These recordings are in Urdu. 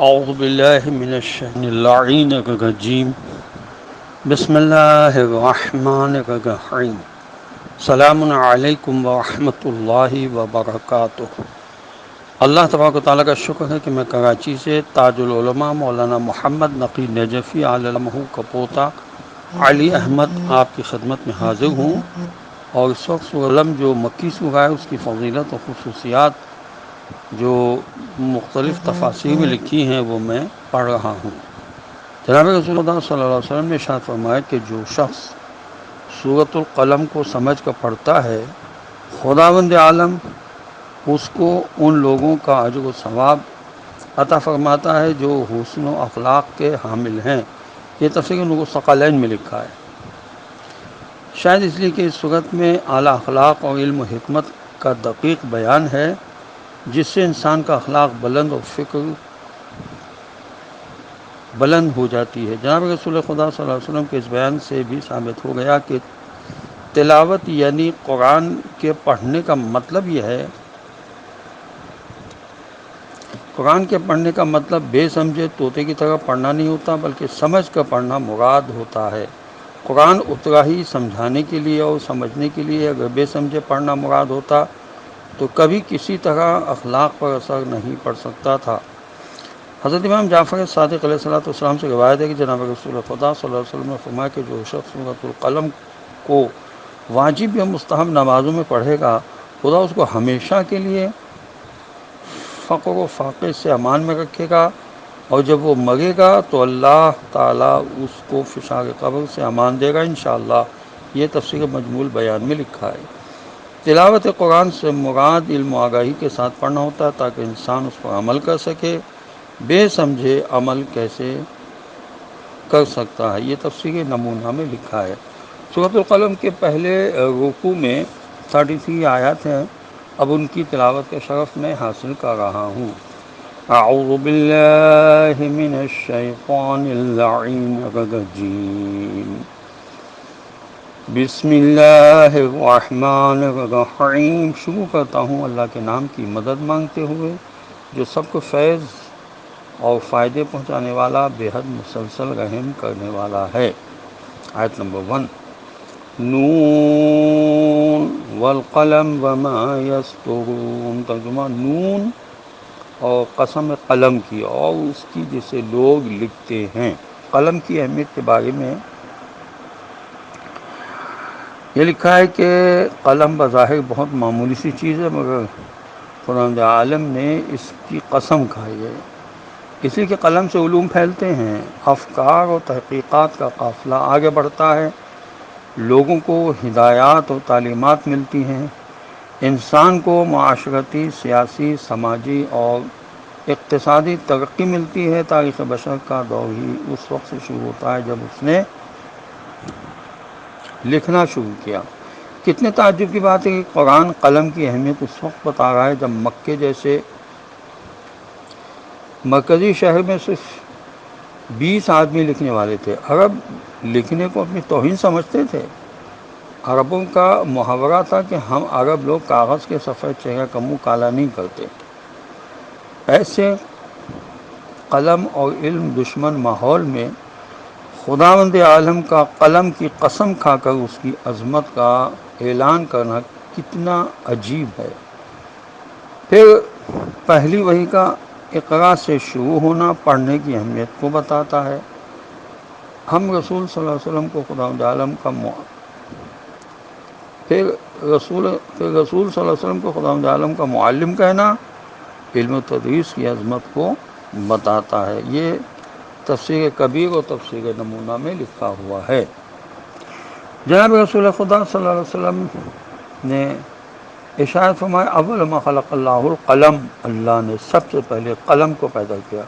اعوذ باللہ من الشیطان اللعین الرجیم بسم اللہ الرحمن الرحیم سلام علیکم ورحمۃ اللہ وبرکاتہ۔ اللہ تبارک و تعالیٰ کا شکر ہے کہ میں کراچی سے تاج العلماء مولانا محمد نقی نجفی علیہ کا پوتا علی احمد آپ کی خدمت میں حاضر ہوں، اور اس وقت سورہ قلم جو مکی سورہ ہے اس کی فضیلت و خصوصیات جو مختلف تفاسیر میں لکھی ہیں وہ میں پڑھ رہا ہوں۔ جناب رسول اللہ صلی اللہ علیہ وسلم نے ارشاد فرمایا کہ جو شخص سورۃ القلم کو سمجھ کر پڑھتا ہے، خداوند عالم اس کو ان لوگوں کا اجر و ثواب عطا فرماتا ہے جو حسن و اخلاق کے حامل ہیں۔ یہ تفسیر نور الثقلین میں لکھا ہے۔ شاید اس لیے کہ اس صورت میں اعلیٰ اخلاق اور علم و حکمت کا دقیق بیان ہے، جس سے انسان کا اخلاق بلند اور فکر بلند ہو جاتی ہے۔ جناب رسول خدا صلی اللہ علیہ وسلم کے اس بیان سے بھی ثابت ہو گیا کہ تلاوت یعنی قرآن کے پڑھنے کا مطلب یہ ہے، قرآن کے پڑھنے کا مطلب بے سمجھے طوطے کی طرح پڑھنا نہیں ہوتا، بلکہ سمجھ کر پڑھنا مراد ہوتا ہے۔ قرآن اترا ہی سمجھانے کے لیے اور سمجھنے کے لیے، اگر بے سمجھے پڑھنا مراد ہوتا تو کبھی کسی طرح اخلاق پر اثر نہیں پڑ سکتا تھا۔ حضرت امام جعفر صادق علیہ السلام سے روایت ہے کہ جناب رسول خدا صلی اللہ علیہ وسلم نے فرمایا کہ جو شخص سورۃ القلم کو واجب یا مستحب نمازوں میں پڑھے گا، خدا اس کو ہمیشہ کے لیے فقر و فاقے سے امان میں رکھے گا، اور جب وہ مرے گا تو اللہ تعالیٰ اس کو فشار قبر سے امان دے گا انشاءاللہ۔ یہ تفسیر مجموع البیان میں لکھا ہے۔ تلاوت قرآن سے مراد علم و آگاہی کے ساتھ پڑھنا ہوتا ہے تاکہ انسان اس پر عمل کر سکے۔ بے سمجھے عمل کیسے کر سکتا ہے؟ یہ تفسیر نمونہ میں لکھا ہے۔ سورۃ القلم کے پہلے رکوع میں 33 آیات ہیں، اب ان کی تلاوت کا شرف میں حاصل کر رہا ہوں۔ اعوذ باللہ من الشیطان اللعین الرجیم، بسم اللہ الرحمن الرحیم۔ شروع کرتا ہوں اللہ کے نام کی مدد مانگتے ہوئے جو سب کو فیض اور فائدے پہنچانے والا، بے حد مسلسل رحم کرنے والا ہے۔ آیت نمبر 1۔ نون والقلم وما یسطرون۔ ترجمہ: نون اور قسم قلم کی اور اس کی جسے لوگ لکھتے ہیں۔ قلم کی اہمیت کے بارے میں یہ لکھا ہے کہ قلم بظاہر بہت معمولی سی چیز ہے، مگر خداوند عالم نے اس کی قسم کھائی ہے، اس لیے کہ قلم سے علوم پھیلتے ہیں، افکار اور تحقیقات کا قافلہ آگے بڑھتا ہے، لوگوں کو ہدایات اور تعلیمات ملتی ہیں، انسان کو معاشرتی، سیاسی، سماجی اور اقتصادی ترقی ملتی ہے۔ تاریخ بشر کا دور ہی اس وقت سے شروع ہوتا ہے جب اس نے لکھنا شروع کیا۔ کتنے تعجب کی بات ہے کہ قرآن قلم کی اہمیت اس وقت بتا رہا ہے جب مکے جیسے مرکزی شہر میں صرف 20 آدمی لکھنے والے تھے۔ عرب لکھنے کو اپنی توہین سمجھتے تھے۔ عربوں کا محاورہ تھا کہ ہم عرب لوگ کاغذ کے سفید چہرہ کا منہ کالا نہیں کرتے۔ ایسے قلم اور علم دشمن ماحول میں خداوند عالم کا قلم کی قسم کھا کر اس کی عظمت کا اعلان کرنا کتنا عجیب ہے۔ پھر پہلی وحی کا اقرا سے شروع ہونا پڑھنے کی اہمیت کو بتاتا ہے۔ ہم رسول صلی اللہ علیہ وسلم کو خداوند عالم کا پھر رسول صلی اللہ علیہ وسلم کو خداوند عالم کا معلم کہنا علم و تدریس کی عظمت کو بتاتا ہے۔ یہ تفسیر کبیر اور تفسیر نمونہ میں لکھا ہوا ہے۔ جناب رسول خدا صلی اللہ علیہ وسلم نے ارشاد فرمایا، اول ما خلق اللہ القلم، اللہ نے سب سے پہلے قلم کو پیدا کیا۔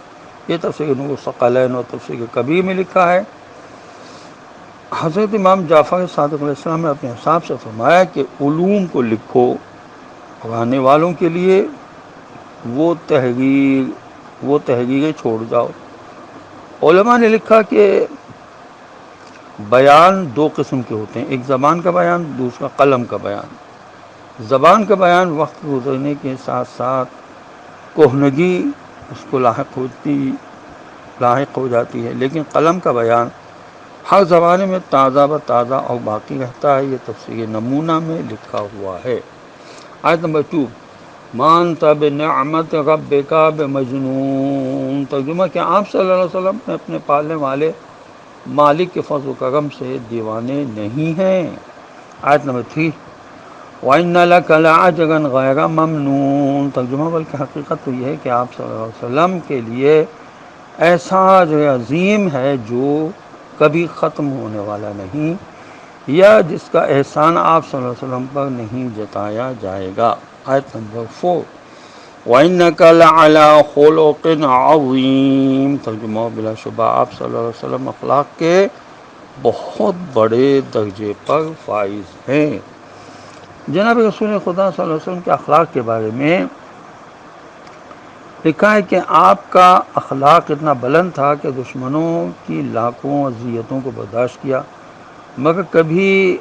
یہ تفسیر نور الثقلین اور تفسیر کبیر میں لکھا ہے۔ حضرت امام جعفر صادق علیہ السلام نے اپنے حساب سے فرمایا کہ علوم کو لکھو، پڑھانے والوں کے لیے وہ تحریریں چھوڑ جاؤ۔ علماء نے لکھا کہ بیان 2 قسم کے ہوتے ہیں، ایک زبان کا بیان، دوسرا قلم کا بیان۔ زبان کا بیان وقت گزرنے کے ساتھ ساتھ کہنگی اس کو لاحق ہو جاتی ہے، لیکن قلم کا بیان ہر زمانے میں تازہ و تازہ اور باقی رہتا ہے۔ یہ تفسیر نمونہ میں لکھا ہوا ہے۔ آیت نمبر 2، مان تب نعمت ربک بمجنون، ترجمہ کہ آپ صلی اللہ علیہ وسلم نے اپنے پالنے والے مالک کے فضل و کرم سے دیوانے نہیں ہیں۔ آیت نمبر 3، وَإِنَّ لَكَ لَأَجْرًا غَيْرَ مَمْنُونٍ، ترجمہ بلکہ حقیقت تو یہ ہے کہ آپ صلی اللہ علیہ وسلم کے لیے ایسا اجر عظیم ہے جو کبھی ختم ہونے والا نہیں، یا جس کا احسان آپ صلی اللہ علیہ وسلم پر نہیں جتایا جائے گا۔ آیت نمبر 4، وَإِنَّكَ لَعَلَىٰ خُلُقٍ عَظِيمٍ، ترجمہ بلا شبہ آپ صلی اللہ علیہ وسلم اخلاق کے بہت بڑے درجے پر فائز ہیں۔ جناب رسول خدا صلی اللہ علیہ وسلم کے اخلاق کے بارے میں لکھا ہے کہ آپ کا اخلاق اتنا بلند تھا کہ دشمنوں کی لاکھوں اذیتوں کو برداشت کیا، مگر کبھی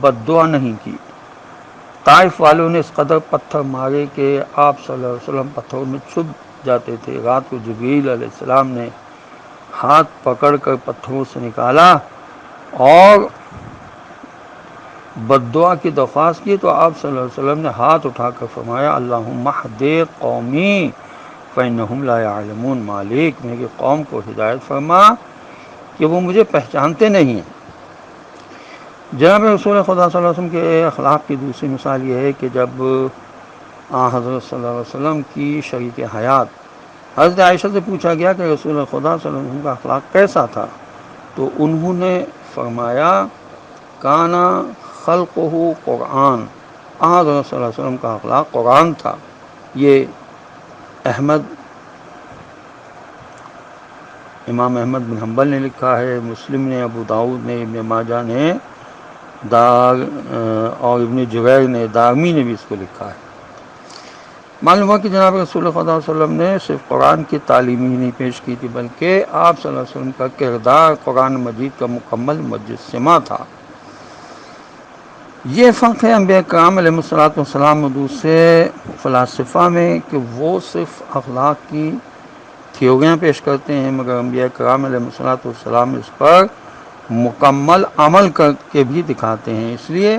بد دعا نہیں کی۔ طائف والوں نے اس قدر پتھر مارے کہ آپ صلی اللہ علیہ وسلم پتھروں میں چھپ جاتے تھے۔ رات کو جبریل علیہ السلام نے ہاتھ پکڑ کر پتھروں سے نکالا اور بد دعا کی درخواست کی تو آپ صلی اللہ علیہ وسلم نے ہاتھ اٹھا کر فرمایا، اللہم اہد قومی فإنہم لا یعلمون، مالک میری قوم کو ہدایت فرما کہ وہ مجھے پہچانتے نہیں ہیں۔ جناب رسول خدا صلی اللہ علیہ وسلم کے اخلاق کی دوسری مثال یہ ہے کہ جب حضرت صلی اللہ علیہ وسلم کی شریک حیات حضرت عائشہ سے پوچھا گیا کہ رسول خدا صلی اللہ علیہ وسلم کا اخلاق کیسا تھا، تو انہوں نے فرمایا، کانا خلقہ قرآن، حضرت صلی اللہ علیہ وسلم کا اخلاق قرآن تھا۔ یہ امام احمد بن حنبل نے لکھا ہے، مسلم نے، ابو داؤد نے، ابن ماجہ نے، اور ابن جریر نے، دارمی نے بھی اس کو لکھا ہے۔ معلوم ہوا کہ جناب رسول خدا صلی اللہ علیہ وسلم نے صرف قرآن کی تعلیم ہی نہیں پیش کی تھی، بلکہ آپ صلی اللہ علیہ وسلم کا کردار قرآن مجید کا مکمل مجسمہ تھا۔ یہ فرق ہے انبیاء کرام علیہ الصلوۃ والسلام اور دوسرے فلاسفہ میں کہ وہ صرف اخلاق کی تھیوریاں پیش کرتے ہیں، مگر انبیاء کرام علیہ الصلوۃ والسلام اس پر مکمل عمل کر کے بھی دکھاتے ہیں۔ اس لیے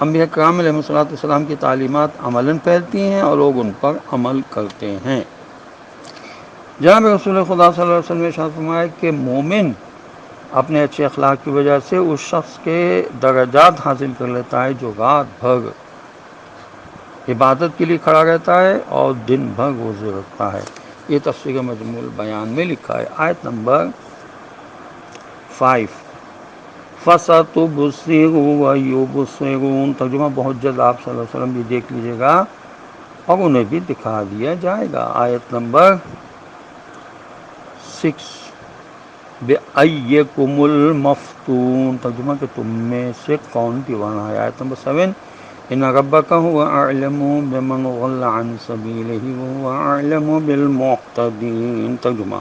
انبیاء کرام علیہ الصلوۃ والسلام کی تعلیمات عملاً پھیلتی ہیں اور لوگ ان پر عمل کرتے ہیں۔ جناب رسول خدا صلی اللہ علیہ وسلم نے ارشاد فرمایا کہ مومن اپنے اچھے اخلاق کی وجہ سے اس شخص کے درجات حاصل کر لیتا ہے جو رات بھر عبادت کے لیے کھڑا رہتا ہے اور دن بھر روزے رکھتا ہے۔ یہ تفسیر مجموع البیان میں لکھا ہے۔ آیت نمبر 5، فَسَتُبْصِرُ وَيُبْصِرُونَ، ترجمہ بہت جلد آپ صلی اللہ علیہ وسلم بھی دیکھ لیجیے گا اور انہیں بھی دکھا دیا جائے گا۔ آیت نمبر 6، بِأَيِّكُمُ الْمَفْتُونُ، ترجمہ کہ تم میں سے کون دیوانہ ہے۔ آیت نمبر 7، إِنَّ رَبَّكَ هُوَ أَعْلَمُ بِمَنْ ضَلَّ عَنْ سَبِيلِهِ وَهُوَ أَعْلَمُ بِالْمُهْتَدِينَ، ترجمہ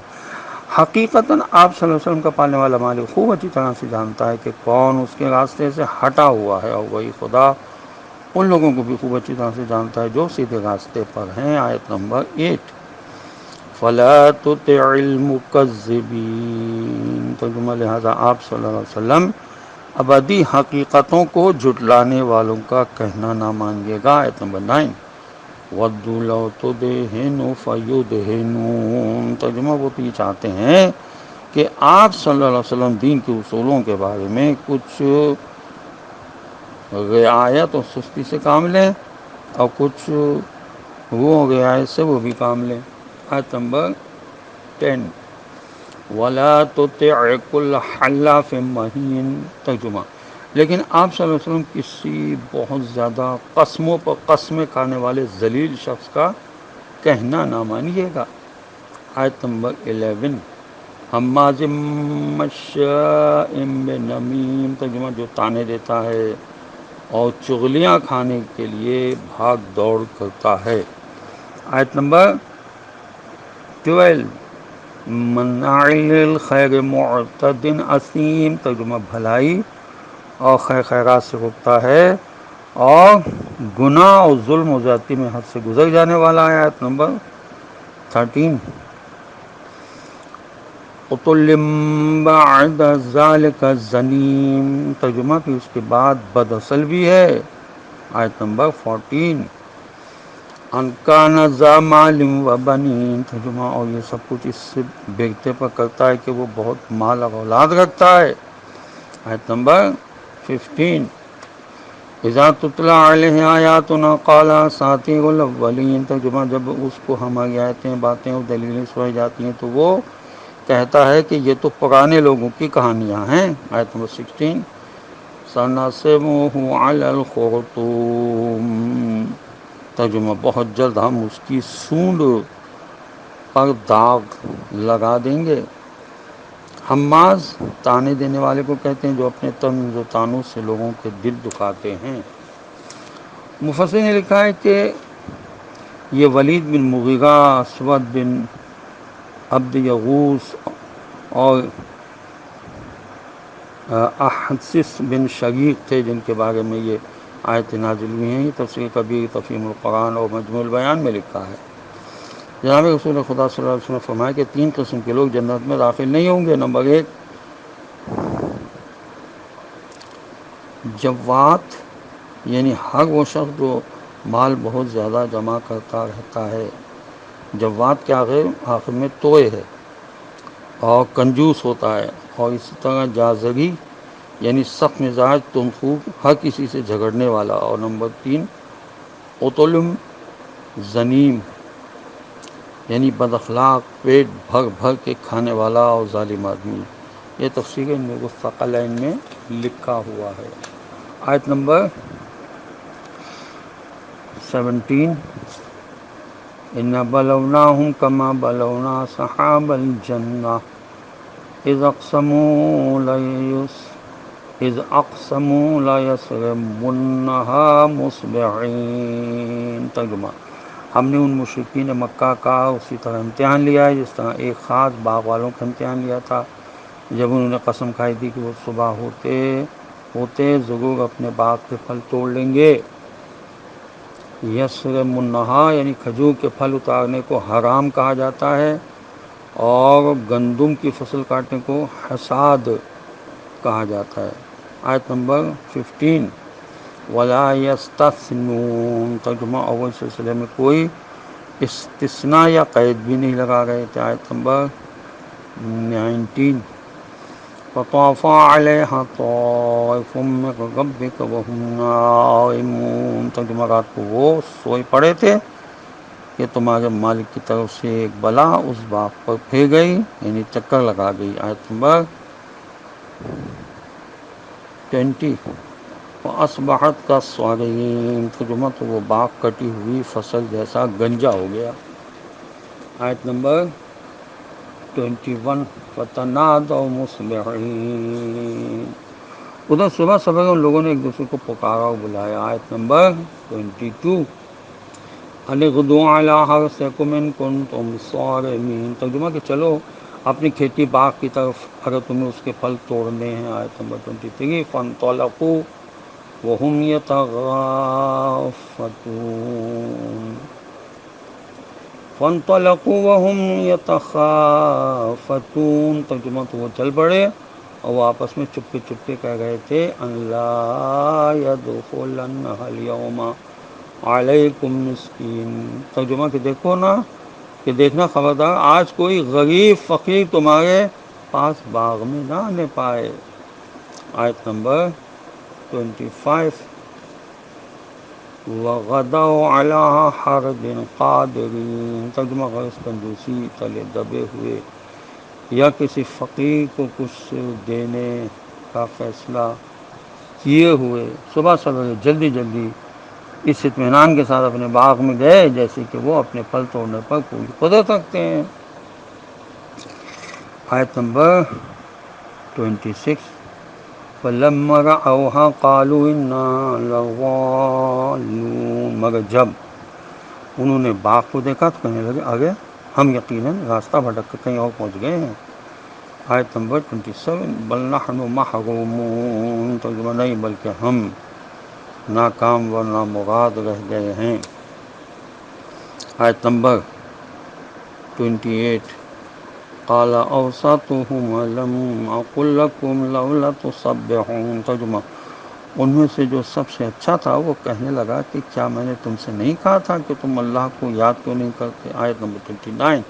حقیقتاً آپ صلی اللہ علیہ وسلم کا پالنے والا مالک خوب اچھی طرح سے جانتا ہے کہ کون اس کے راستے سے ہٹا ہوا ہے، اور وہی خدا ان لوگوں کو بھی خوب اچھی طرح سے جانتا ہے جو سیدھے راستے پر ہیں۔ آیت نمبر 8، فَلَا تُطِعِ الْمُكَذِّبِينَ، ترجمہ لہذا آپ صلی اللہ علیہ وسلم ابدی حقیقتوں کو جھٹلانے والوں کا کہنا نہ مانیے گا۔ آیت نمبر 9، وَدُّوا لَوْ تُدْهِنُ فَيُدْهِنُونَ، ترجمہ وہ تو یہ چاہتے ہیں کہ آپ صلی اللہ علیہ وسلم دین کے اصولوں کے بارے میں کچھ رعایت اور سستی سے کام لیں اور کچھ وہ رعایت سے وہ بھی کام لیں۔ آیت نمبر 10، وَلَا تُطِعْ كُلَّ حَلَّافٍ مَّهِينٍ، ترجمہ لیکن آپ صلی اللہ علیہ وسلم کسی بہت زیادہ قسموں پر قسمیں کھانے والے ذلیل شخص کا کہنا نہ مانیے گا۔ آیت نمبر 11، حماز مشاء بنمیم، ترجمہ جو تانے دیتا ہے اور چغلیاں کھانے کے لیے بھاگ دوڑ کرتا ہے۔ آیت نمبر 12، مناع للخیر معتد اثیم، ترجمہ بھلائی اور خیر خیرات سے روکتا ہے اور گناہ اور ظلم و زیادتی میں حد سے گزر جانے والا ہے۔ آیت نمبر 13 عُتُلٍّ بعد ذلك زنیم، ترجمہ کہ اس کے بعد بد اصل بھی ہے. آیت نمبر 14 ان کان ذا مال و بنین، ترجمہ اور یہ سب کچھ اس سے بیگتے پر کرتا ہے کہ وہ بہت مال اور اولاد رکھتا ہے. آیت نمبر 15 اذا تتلی علیہ آیاتنا قال اساطیر الاولین، ترجمہ جب اس کو ہماری آیتیں باتیں اور دلیلیں سنائی جاتی ہیں تو وہ کہتا ہے کہ یہ تو پرانے لوگوں کی کہانیاں ہیں. آیت نمبر 16 سنسمہ علی الخرطوم، ترجمہ بہت جلد ہم اس کی سونڈ پر داغ لگا دیں گے. حماز تانے دینے والے کو کہتے ہیں جو اپنے طنز و تانوں سے لوگوں کے دل دکھاتے ہیں. مفسر نے لکھا ہے کہ یہ ولید بن مغیرہ، اسود بن عبد یغوث اور احسس بن شریق تھے جن کے بارے میں یہ آیت نازل ہوئی ہیں. یہ تفسیر کبیر، تفہیم القرآن اور مجموع البیان میں لکھا ہے. جناب رسول خدا صلی اللہ علیہ وسلم نے فرمایا کہ 3 قسم کے لوگ جنت میں داخل نہیں ہوں گے. نمبر 1 جوات، یعنی ہر وہ شخص جو مال بہت زیادہ جمع کرتا رہتا ہے. جوات کے آخر میں توئے ہے اور کنجوس ہوتا ہے. اور اسی طرح جازری، یعنی سخت مزاج، تنخو، ہر کسی سے جھگڑنے والا. اور نمبر 3 عُتُلٌ زنیم، یعنی بد اخلاق، پیٹ بھر بھر کے کھانے والا اور ظالم آدمی. یہ تفسیر نور الثقلین میں لکھا ہوا ہے. آیت نمبر 17 اِنَّا بَلَوْنَاهُمْ كَمَا بَلَوْنَا أَصْحَابَ الْجَنَّةِ إِذْ أَقْسَمُوا لَيَصْرِمُنَّهَا مُصْبِحِينَ، ترجمہ ہم نے ان مشرکین مکہ کا اسی طرح امتحان لیا ہے جس طرح ایک خاص باغ والوں کا امتحان لیا تھا جب انہوں نے قسم کھائی تھی کہ وہ صبح ہوتے ضرور اپنے باغ کے پھل توڑ لیں گے. یسرمنہا یعنی کھجور کے پھل اتارنے کو حرام کہا جاتا ہے، اور گندم کی فصل کاٹنے کو حصاد کہا جاتا ہے. آیت نمبر 15 وَلَا يَسْتَثْنُونَ، ترجمہ اول سلسلے میں کوئی استثناء یا قید بھی نہیں لگا رہے تھے. آیت نمبر 19 فَطَافَ عَلَيْهَا طَائِفٌ مِّن رَّبِّكَ وَهُمْ نَائِمُونَ، ترجمہ رات کو وہ سوئے پڑے تھے کہ تمہارے مالک کی طرف سے ایک بلا اس باغ پر پھر گئی، یعنی چکر لگا گئی. آیت نمبر 20 وَأَصْبَحَتْ كَالصَّرِيمِ، ترجمہ تو وہ باغ کٹی ہوئی فصل جیسا گنجا ہو گیا. آیت نمبر 21 فَتَنَادَوْا مُصْبِحِينَ، ادھر صبح صبح ان لوگوں نے ایک دوسرے کو پکارا اور بلایا. آیت نمبر 22 أَنِ اغْدُوا عَلَىٰ حَرْثِكُمْ إِن كُنتُمْ صَارِمِينَ، ترجمہ کہ چلو اپنی کھیتی باغ کی طرف اگر تمہیں اس کے پھل توڑنے ہیں. آیت نمبر 23 فَانطَلَقُوا وَهُمْ يَتَخَافَتُونَ، ترجمہ تو وہ چل پڑے اور وہ آپس میں چپکے چپکے کہہ رہے تھے أَن لَا يَدْخُلَنَّهَا الْيَوْمَ عَلَيْكُمْ مِسْكِينٌ، ترجمہ کہ دیکھو نا، کہ دیکھنا خبردار آج کوئی غریب فقیر تمہارے پاس باغ میں نہ آنے پائے. آیت نمبر 25 وَغَدَوْا عَلَىٰ حَرْدٍ قَادِرِينَ، ترجمہ غرض کنجوسی تلے دبے ہوئے یا کسی فقیر کو کچھ دینے کا فیصلہ کیے ہوئے صبح صبح جلدی جلدی اس اطمینان کے ساتھ اپنے باغ میں گئے جیسے کہ وہ اپنے پھل توڑنے پر پوری قدرت رکھتے ہیں. آیت نمبر 26 فَلَمَّا رَأَوْهَا قَالُوا إِنَّا لَضَالُّونَ، مگر جب انہوں نے باغ کو دیکھا تو کہنے لگے آگے ہم یقیناً راستہ بھٹک کر کہیں اور پہنچ گئے ہیں. آیت نمبر 27 بَلْ نَحْنُ مَحْرُومُونَ، ترجمہ نہیں بلکہ ہم ناکام و نامراد رہ گئے ہیں. آیت نمبر 28 قال اوسطهم لم اقل لكم لولا تسبحون. ترجمہ: ان میں سے جو سب سے اچھا تھا وہ کہنے لگا کہ کیا میں نے تم سے نہیں کہا تھا کہ تم اللہ کو یاد کیوں نہیں کرتے. آیت نمبر 29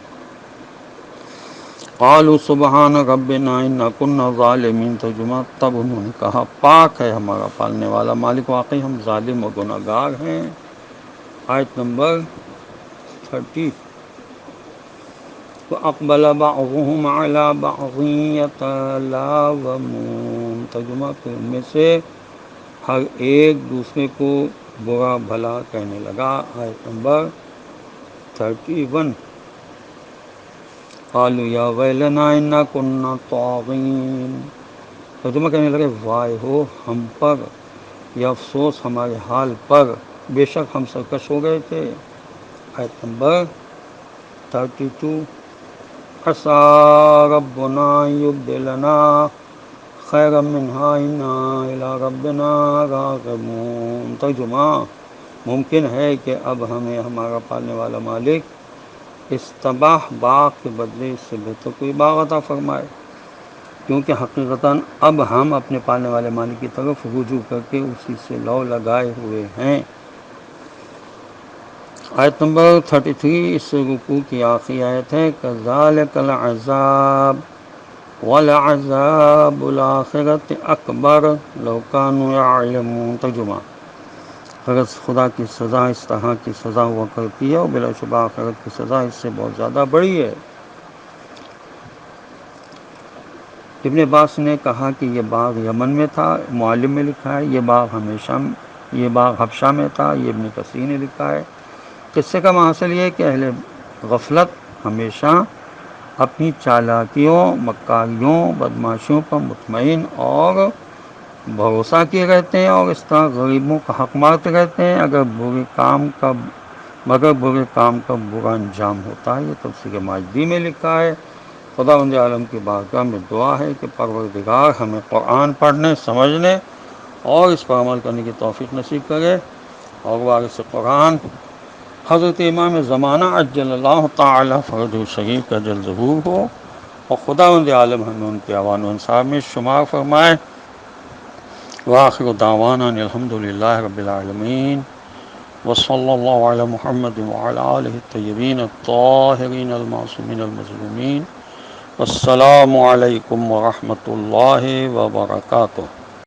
قالوا سبحان ربنا انا كنا ظالمین. ترجمہ: تب انہوں نے کہا پاک ہے ہمارا پالنے والا مالک، واقعی ہم ظالم و گناہ گار ہیں. آیت نمبر 30 وَأَقْبَلَ بَعْضُهُمْ عَلَى بَعْضٍ يَتَلَاوَمُونَ. ترجمہ: کہ ان میں سے ہر ایک دوسرے کو برا بھلا کہنے لگا. آیت نمبر 31 قالوا یا ویلنا انا کنا طاغین. ترجمہ کہنے لگے وائے ہو ہم پر، یا افسوس ہمارے حال پر، بے شک ہم سرکش ہو گئے تھے. آیت نمبر 32 عسى ربنا يبدلنا خيرا منها إنا إلى ربنا راغبون. ترجمہ: ممکن ہے کہ اب ہمیں ہمارا پالنے والا مالک اس تباہ باغ کے بدلے اس سے بہتر کوئی باغ عطا فرمائے، کیونکہ حقیقتاً اب ہم اپنے پالنے والے مالک کی طرف رجوع کر کے اسی سے لو لگائے ہوئے ہیں. آیت نمبر 33 اس رکوع کی آخری آیت ہے. کذالک العذاب وَلَعَذَابُ الْآخِرَةِ أَكْبَرُ لَوْ كَانُوا يَعْلَمُونَ. ترجمہ: غرض خدا کی سزا اس طرح کی سزا ہوا کرتی ہے اور بلا شبہ آخرت کی سزا اس سے بہت زیادہ بڑی ہے. ابن عباس نے کہا کہ یہ باغ یمن میں تھا. معلم میں لکھا ہے یہ باغ حبشہ میں تھا. یہ ابن کثیر نے لکھا ہے. قصے کا محاصل یہ ہے کہ اہل غفلت ہمیشہ اپنی چالاکیوں، مکاریوں، بدماشیوں پر مطمئن اور بھروسہ کیے رہتے ہیں اور اس طرح غریبوں کا حق مارتے رہتے ہیں مگر برے کام کا برا انجام ہوتا ہے. یہ تفسیر ماجدی میں لکھا ہے. خداوند عالم کی بارگاہ میں دعا ہے کہ پروردگار ہمیں قرآن پڑھنے، سمجھنے اور اس پر عمل کرنے کی توفیق نصیب کرے. اور وارث قرآن حضرت امام زمانہ عجل اللہ تعالی فرجہ شریف کا جلد ظہور ہو اور خداوند عالم ہمیں ان کے اعوان و انصار میں شمار فرمائے. وآخر دعوانا ان الحمد للہ رب العالمین وصلی اللہ علی محمد وعلی آلہ الطیبین الطاہرین المعصومین المظلومین. السلام علیکم ورحمۃ اللہ وبرکاتہ.